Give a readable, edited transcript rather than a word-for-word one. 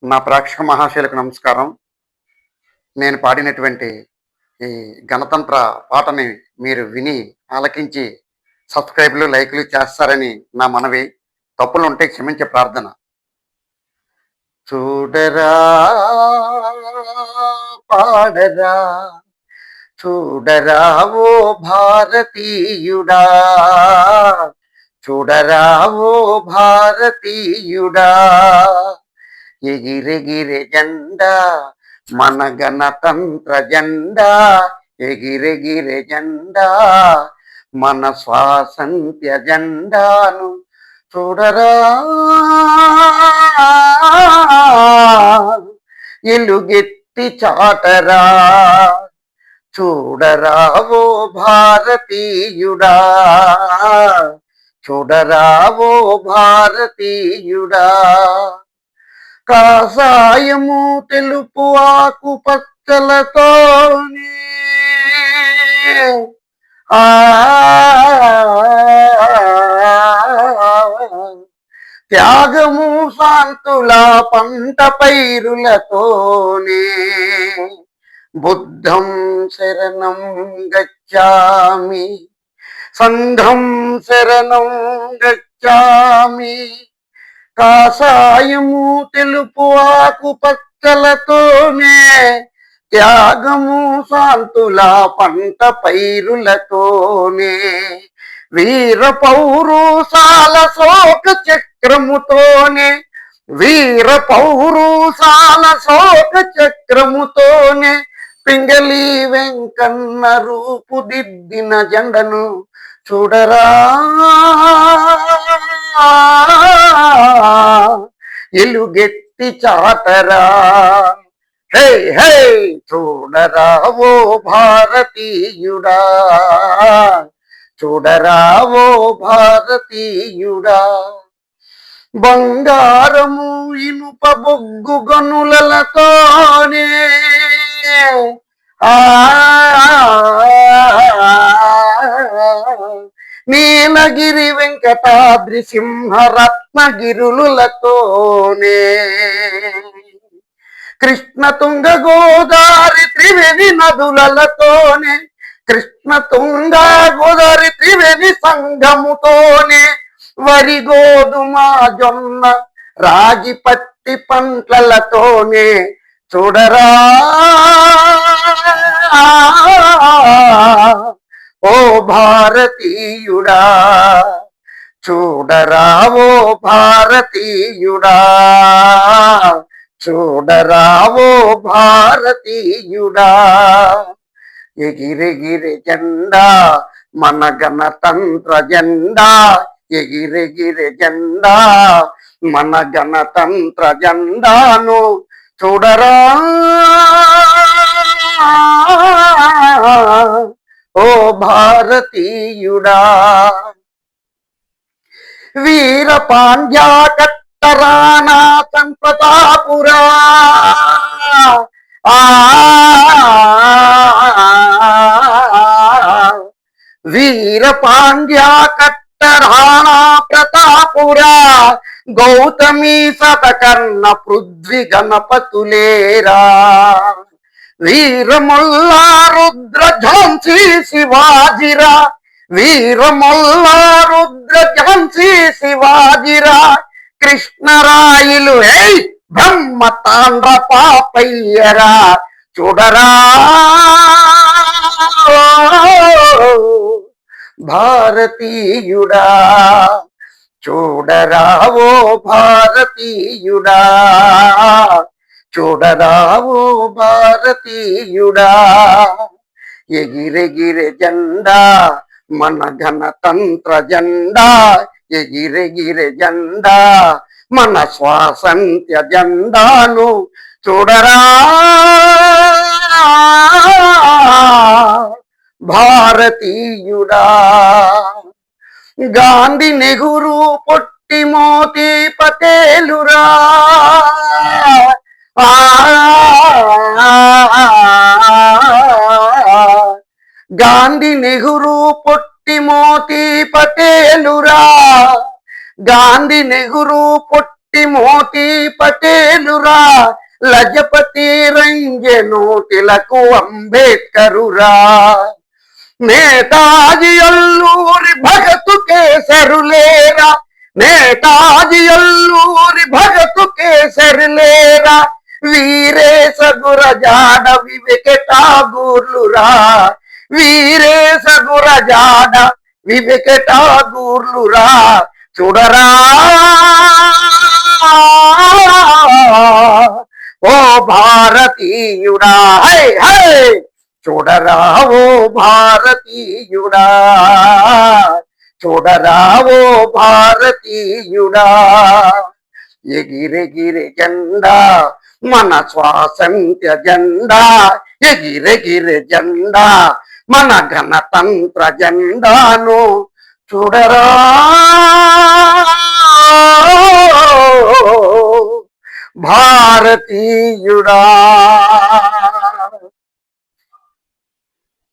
నా ప్రేక్షక మహాశయులకు నమస్కారం. నేను పాడినటువంటి ఈ గణతంత్ర పాటని మీరు విని, ఆలకించి సబ్‌స్క్రైబ్‌లు, లైకులు చేస్తారని నా మనవి. తప్పులుంటే క్షమించే ప్రార్థన. చూడరా పాడరా చూడరా ఓ భారతీయుడా, చూడరా ఓ భారతీయుడా, ఎగిరెగిరె జెండా మన గణతంత్ర జెండా, ఎగిరెగిరె జెండా మన స్వాతంత్ర్య జెండాను చూడరా, ఎలుగెత్తి చాటరా, చూడరా ఓ భారతీయుడా, చూడరా ఓ భారతీయుడా, కాషాయము తెలుపు ఆకు పచ్చలతోనే ఆ త్యాగము శాంతుల పంట పైరులతోనే బుద్ధం శరణం గచ్చామి, సంఘం శరణం గచ్చామి, కాషాయము తెలుపు ఆకు పచ్చలతోనే త్యాగము శాంతుల పంట పైరులతోనే వీర పౌరుషాల శోక చక్రముతోనే, వీర పౌరుషాల శోక చక్రముతోనే పింగళి వెంకన్న రూపుదిద్దిన జెండను చూడరా, ఎలుగెత్తి చాటరా, హే హే చూడరా ఓ భారతీయుడా, చూడరా ఓ భారతీయుడా, బంగారము ఇనుప బొగ్గు గనులతోనే నీలగిరి వెంకటాద్రి సింహ రత్నగిరులతోనే కృష్ణ తుంగ గోదావరి త్రివేణి నదులతోనే, కృష్ణ తుంగ గోదావరి త్రివేణి సంగముతోనే వరి గోధుమ జొన్న రాగి పత్తి పంటలతోనే చూడరా ఓ భారతీయుడా, చూడరా ఓ భారతీయుడా, చూడరా ఓ భారతీయుడా, ఎగిరెగిరె జెండా మన గణతంత్ర జెండా, ఎగిరెగిరె జెండా మన గణతంత్ర జెండాను చూడరా ఓ భారతీయుడా, వీర పాండ్యా కట్టరానా సంపతాపురా వీర పాండ్యా కట్టరాణా ప్రతాపురా, గౌతమి శతకర్ణ పృథ్వీ గణపతులేరా, వీరమల్లా రుద్ర ఝాన్సీ శివాజిరా, వీరమల్లా రుద్ర ఝాన్సీ శివాజిరా, కృష్ణరాయలు హే బ్రహ్మ తాండ్ర పాపయ్యరా చూడరా భారతీయుడా, చూడరా ఓ భారతీయుడా, చూడరా ఓ భారతీయుడా, ఎగిరెగిరె జెండా మన గణతంత్ర జెండా, ఎగిరెగిరె జెండా మన స్వాతంత్ర్య జెండాను చూడరా భారతీయుడా, గాంధీ నెహ్రూ పొట్టి మోతీ పటేలురా, గాంధీ నెహ్రూ పొట్టి మోతీ పటేలురా, గాంధీ నెహ్రూ పొట్టి మోతీ పటేలురా, లజపతి రంజను తిలకు అంబేద్కరురా, నేతాజీ అల్లూరి భగతు కేసరులేరా, నేతాజీ అల్లూరి భగతు కేసరులేరా, వీరేశ గురజాడ వివేక ఠాగూర్లురా, వీరేశ గురజాడ వివేక ఠాగూర్లురా, చూడరా ఓ భారతీయుడా, హై హై చూడరా ఓ భారతీయుడా, చూడరా ఓ భారతీయుడా, ఎగిరెగిరి జెండా మన స్వాతంత్ర్య జెండా, ఎగిరెగిరి జెండా మన గణతంత్ర జెండాను చూడరా భారతీయుడా.